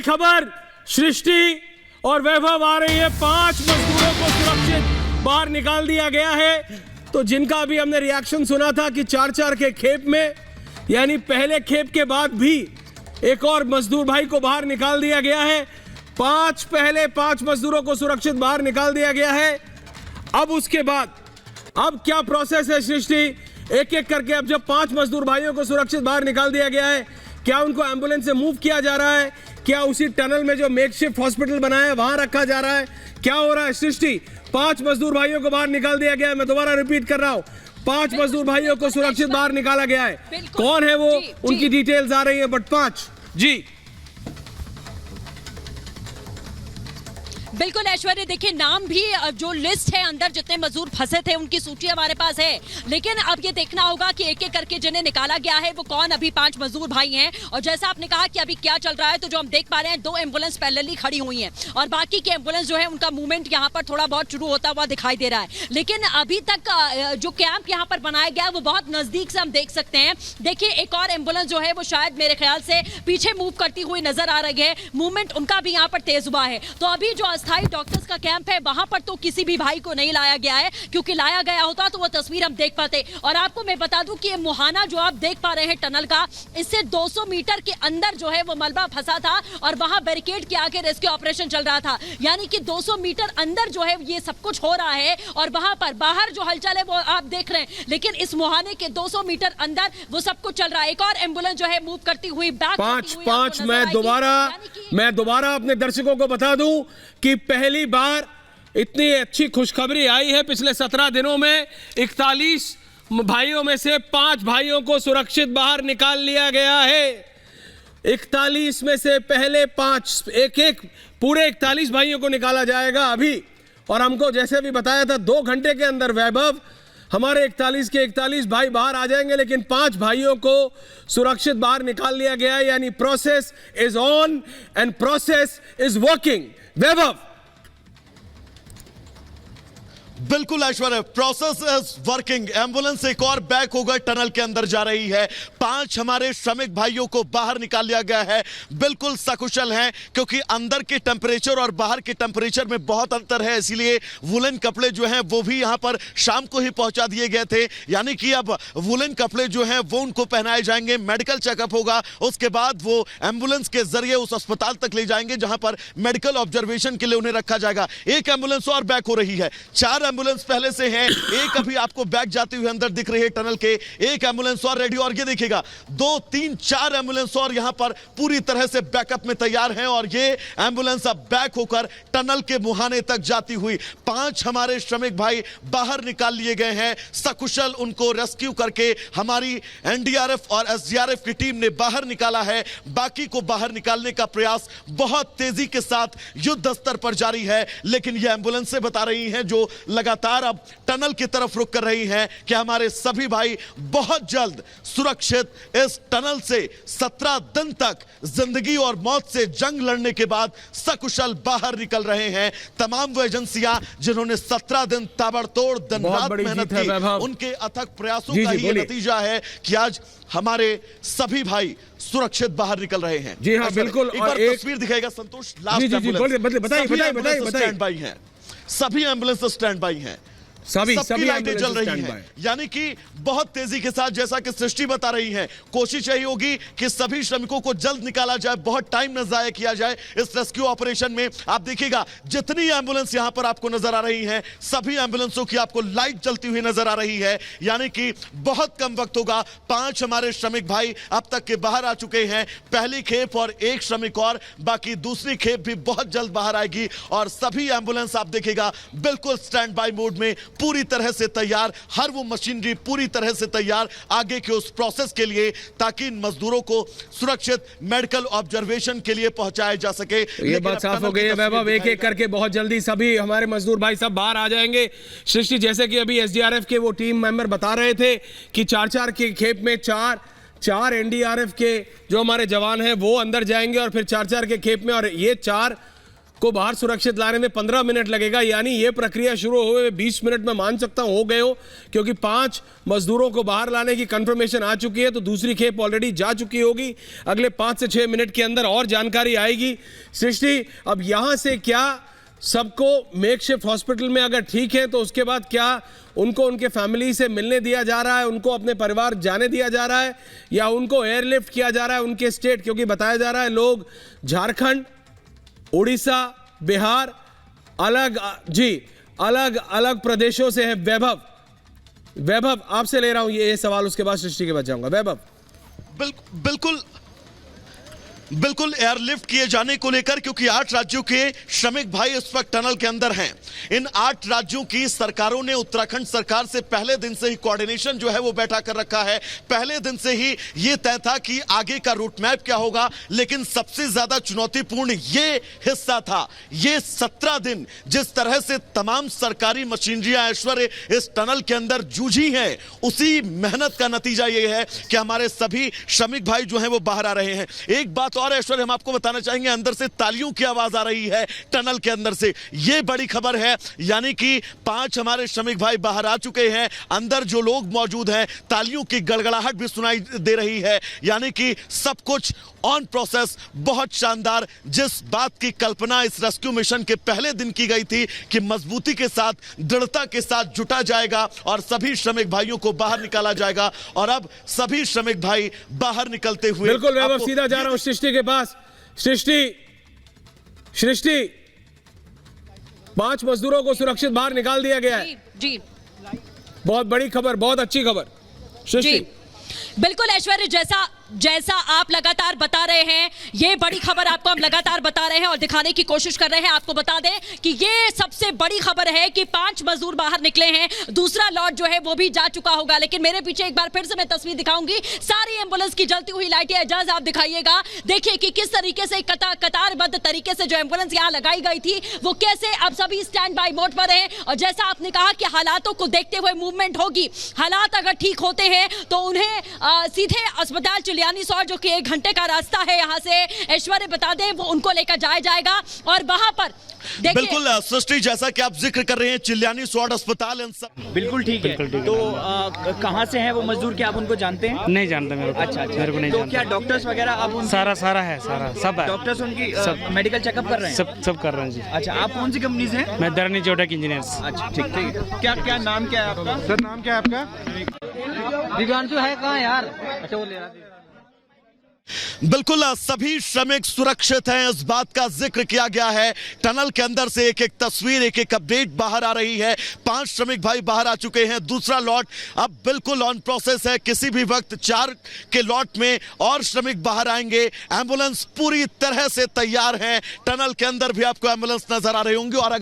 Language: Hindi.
खबर सृष्टि और वैभव आ रही है। 5 मजदूरों को सुरक्षित बाहर निकाल दिया गया है। तो जिनका अभी हमने रिएक्शन सुना था कि 4-4 के खेप में, यानी पहले खेप के बाद भी एक और मजदूर भाई को बाहर निकाल दिया गया है। पहले 5 मजदूरों को सुरक्षित बाहर निकाल दिया गया है। अब उसके बाद अब क्या प्रोसेस है सृष्टि? एक एक करके अब जब 5 मजदूर भाइयों को सुरक्षित बाहर निकाल दिया गया है, क्या उनको एम्बुलेंस से मूव किया जा रहा है? क्या उसी टनल में जो मेकशिफ्ट हॉस्पिटल बनाया है वहां रखा जा रहा है? क्या हो रहा है सृष्टि? 5 मजदूर भाइयों को बाहर निकाल दिया गया है। मैं दोबारा रिपीट कर रहा हूं, 5 मजदूर भाइयों को सुरक्षित बाहर निकाला गया है। कौन है वो? उनकी डिटेल्स आ रही है, बट 5 जी बिल्कुल ऐश्वर्या, देखिए नाम भी जो लिस्ट है, अंदर जितने मजदूर फंसे थे उनकी सूची हमारे पास है, लेकिन अब ये देखना होगा कि एक एक करके जिन्हें निकाला गया है वो कौन। अभी 5 मजदूर भाई हैं और जैसा आपने कहा कि अभी क्या चल रहा है, तो जो हम देख पा रहे हैं 2 एम्बुलेंस पैरेलली खड़ी हुई हैं और बाकी के एम्बुलेंस जो है उनका मूवमेंट यहाँ पर थोड़ा बहुत शुरू होता हुआ दिखाई दे रहा है। लेकिन अभी तक जो कैंप यहाँ पर बनाया गया है वो बहुत नजदीक से हम देख सकते हैं। देखिए एक और एम्बुलेंस जो है वो शायद मेरे ख्याल से पीछे मूव करती हुई नजर आ रही है। मूवमेंट उनका भी यहाँ पर तेज हुआ है। तो अभी जो अस्थायी डॉक्टर्स का कैंप है वहां पर तो किसी भी भाई को नहीं लाया गया है, क्योंकि लाया गया होता तो वो तस्वीर हम देख पाते। और आपको मैं बता दूं कि ये मुहाना जो आप देख पा रहे हैं टनल का, इससे 200 मीटर के अंदर जो है वो मलबा फंसा था और वहां बैरिकेड के आगे रेस्क्यू ऑपरेशन चल रहा था। यानी कि 200 मीटर अंदर जो है ये सब कुछ हो रहा है और वहां पर बाहर जो हलचल है वो आप देख रहे हैं, लेकिन इस मुहाने के 200 मीटर अंदर वो सब कुछ चल रहा है। एक और एम्बुलेंस जो है मूव करती हुई बैक 5 मैं दोबारा अपने दर्शकों को बता दूं कि पहली बार इतनी अच्छी खुशखबरी आई है पिछले 17 दिनों में। 41 भाइयों में से 5 भाइयों को सुरक्षित बाहर निकाल लिया गया है। 41 में से पहले 5, एक पूरे 41 भाइयों को निकाला जाएगा अभी। और हमको जैसे भी बताया था 2 घंटे के अंदर वैभव हमारे 41 के 41 भाई बाहर आ जाएंगे, लेकिन 5 भाइयों को सुरक्षित बाहर निकाल लिया गया है। यानी process is on and process is working. Vaibhav बिल्कुल Aishwarya, process is working. Ambulance एक और बैक होकर टनल के अंदर जा रही है। 5 हमारे श्रमिक भाइयों को बाहर निकाल लिया गया है। बिल्कुल सकुशल हैं, क्योंकि अंदर के टेंपरेचर और बाहर के टेंपरेचर में बहुत अंतर है, इसीलिए वुलन कपड़े जो हैं वो भी यहां पर शाम को ही पहुंचा दिए गए थे। यानी कि अब वुलन कपड़े जो हैं वो उनको पहनाए जाएंगे, मेडिकल चेकअप होगा, उसके बाद वो एम्बुलेंस के जरिए उस अस्पताल तक ले जाएंगे जहां पर मेडिकल ऑब्जर्वेशन के लिए उन्हें रखा जाएगा। एक एम्बुलेंस और बैक हो रही है, 4 एम्बुलेंस पहले से हैं, एक अभी आपको बैक जाते हुए अंदर दिख रही है टनल के। एक एम्बुलेंस और रेडी, और ये देखिएगा 2, 3, 4 एम्बुलेंस और यहां पर पूरी तरह से बैकअप में तैयार हैं। और ये एम्बुलेंस अब बैक होकर टनल के मुहाने तक जाती हुई 5 हमारे श्रमिक भाई बाहर निकाल लिए गए हैं। सकुशल उनको रेस्क्यू करके हमारी एनडीआरएफ और एसडीआरएफ की टीम ने बाहर निकाला है। बाकी को बाहर निकालने का प्रयास बहुत तेजी के साथ युद्ध स्तर पर जारी है, लेकिन ये एम्बुलेंसें बता रही हैं जो लगातार अब टनल की तरफ रुख कर रही हैं कि हमारे सभी भाई बहुत जल्द सुरक्षित इस टनल से 17 दिन तक जिंदगी और मौत से जंग लड़ने के बाद सकुशल बाहर निकल रहे हैं। तमाम वो एजेंसियां जिन्होंने 17 दिन ताबड़तोड़ दिन रात मेहनत की, उनके अथक प्रयासों का ही नतीजा है कि आज हमारे सभी भाई सुरक्षित बाहर निकल रहे हैं। जी हाँ, बिल्कुल। एक बार तस्वीर दिखाएगा संतोष। लास्ट एम्बुलेंस स्टैंड बाई हैं, सभी एम्बुलेंस स्टैंड बाई हैं, सभी लाइटें जल रही हैं। यानी कि बहुत तेजी के साथ, जैसा कि सृष्टि बता रही है, कोशिश यही होगी कि सभी श्रमिकों को जल्द निकाला जाए, बहुत टाइम न जाया किया जाए इस रेस्क्यू ऑपरेशन में। आप देखिएगा जितनी एम्बुलेंस यहां पर आपको नजर आ रही हैं, सभी एम्बुलेंसों की आपको लाइट जलती हुई नजर आ रही है। यानी कि बहुत कम वक्त होगा, 5 हमारे श्रमिक भाई अब तक के बाहर आ चुके हैं। पहली खेप और एक श्रमिक और, बाकी दूसरी खेप भी बहुत जल्द बाहर आएगी। और सभी एम्बुलेंस आप देखिएगा बिल्कुल स्टैंड बाय मोड में, पूरी तरह से तैयार, हर वो मशीनरी पूरी तरह से तैयार आगे के उस प्रोसेस के लिए, ताकि इन मजदूरों को सुरक्षित मेडिकल ऑब्जर्वेशन के लिए पहुंचाया जा सके। ये बात साफ हो गई है वैभव, एक एक करके बहुत जल्दी सभी हमारे मजदूर भाई सब बाहर आ जाएंगे। सृष्टि, जैसे कि अभी एसडीआरएफ के वो टीम मेंबर बता रहे थे कि 4-4 के खेप में 4 एनडीआरएफ के जो हमारे जवान हैं वो अंदर जाएंगे और फिर 4-4 के खेप में, और ये 4 को बाहर सुरक्षित लाने में 15 मिनट लगेगा, यानी ये प्रक्रिया शुरू हुए 20 मिनट में मान सकता हूं हो गए हो, क्योंकि 5 मजदूरों को बाहर लाने की कंफर्मेशन आ चुकी है, तो दूसरी खेप ऑलरेडी जा चुकी होगी। अगले 5 से 6 मिनट के अंदर और जानकारी आएगी। सृष्टि, अब यहां से क्या सबको मेकशिफ्ट हॉस्पिटल में अगर ठीक है तो उसके बाद क्या उनको उनके फैमिली से मिलने दिया जा रहा है, उनको अपने परिवार जाने दिया जा रहा है, या उनको एयरलिफ्ट किया जा रहा है उनके स्टेट? क्योंकि बताया जा रहा है लोग झारखंड, उड़ीसा, बिहार, अलग अलग प्रदेशों से है। वैभव आपसे ले रहा हूं ये सवाल, उसके बाद सृष्टि के बाद जाऊंगा। वैभव, बिल्कुल एयरलिफ्ट किए जाने को लेकर, क्योंकि 8 राज्यों के श्रमिक भाई इस वक्त टनल के अंदर हैं। इन 8 राज्यों की सरकारों ने उत्तराखंड सरकार से पहले दिन से ही कोऑर्डिनेशन जो है वो बैठा कर रखा है। पहले दिन से ही ये तय था कि आगे का रूट मैप क्या होगा, लेकिन सबसे ज्यादा चुनौतीपूर्ण ये हिस्सा था। ये 17 दिन जिस तरह से तमाम सरकारी मशीनरियां ऐश्वर्य इस टनल के अंदर जूझी हैं, उसी मेहनत का नतीजा ये है कि हमारे सभी श्रमिक भाई जो हैं वो बाहर आ रहे हैं। एक बात और ऐश्वर्य हम आपको बताना चाहेंगे, अंदर से तालियों की आवाज आ रही है टनल के अंदर से। यह बड़ी खबर है, यानी कि 5 हमारे श्रमिक भाई बाहर आ चुके हैं। अंदर जो लोग मौजूद हैं, तालियों की गड़गड़ाहट भी सुनाई दे रही है, यानी कि सब कुछ ऑन प्रोसेस। बहुत शानदार। जिस बात की कल्पना इस रेस्क्यू मिशन के पहले दिन की गई थी कि मजबूती के साथ, दृढ़ता के साथ जुटा जाएगा और सभी श्रमिक भाइयों को बाहर निकाला जाएगा, और अब सभी श्रमिक भाई बाहर निकलते हुए। बिल्कुल वैभव, सीधा जा रहा हूं सृष्टि के पास। सृष्टि, 5 मजदूरों को सुरक्षित बाहर निकाल दिया गया है। जी, बहुत बड़ी खबर, बहुत अच्छी खबर। सृष्टि, बिल्कुल ऐश्वर्य, जैसा आप लगातार बता रहे हैं, ये बड़ी खबर आपको हम लगातार बता रहे हैं और दिखाने की कोशिश कर रहे हैं। आपको बता दें कि ये सबसे बड़ी खबर है कि 5 मजदूर बाहर निकले हैं, दूसरा लॉट जो है वो भी जा चुका होगा। लेकिन मेरे पीछे एक बार फिर से मैं तस्वीर दिखाऊंगी, सारी एम्बुलेंस की जलती हुई लाइटें। एजाज आप दिखाइएगा, देखिए कि किस तरीके से कतारबद्ध तरीके से जो एम्बुलेंस यहाँ लगाई गई थी वो कैसे अब सभी स्टैंड बाय मोड पर है। और जैसा आपने कहा कि हालातों को देखते हुए मूवमेंट होगी, हालात अगर ठीक होते हैं तो उन्हें सीधे अस्पताल चिलियानी सौर, जो कि 1 घंटे का रास्ता है यहाँ से, ऐश्वर्य बता दें, वो उनको लेकर जाया जाएगा। और वहां पर बिल्कुल सृष्टि, जैसा कि आप जिक्र कर रहे हैं, चिलियानी स्वाड अस्पताल बिल्कुल ठीक है। तो कहाँ से हैं वो मजदूर, क्या आप उनको जानते हैं? नहीं जानते मेरे को। अच्छा, मेरे को नहीं तो जानते। क्या डॉक्टर्स वगैरह आप सारा है, सब है। डॉक्टर्स उनकी मेडिकल चेकअप कर रहे हैं? सब कर रहे हैं जी। अच्छा, आप कौन सी कंपनी से हैं? मैं धरनी जोटक इंजीनियर्स। अच्छा, ठीक है। क्या नाम क्या है आपका? सर नाम क्या है आपका? दिव्यांशु है कहाँ यार? अच्छा, वो ले रहा। बिल्कुल सभी श्रमिक सुरक्षित हैं, इस बात का जिक्र किया गया है। टनल के अंदर से एक एक तस्वीर, एक एक अपडेट बाहर आ रही है। 5 श्रमिक भाई बाहर आ चुके हैं, दूसरा लॉट अब बिल्कुल ऑन प्रोसेस है। किसी भी वक्त 4 के लॉट में और श्रमिक बाहर आएंगे। एम्बुलेंस पूरी तरह से तैयार है। टनल के अंदर भी आपको एम्बुलेंस नजर आ रही होंगी। और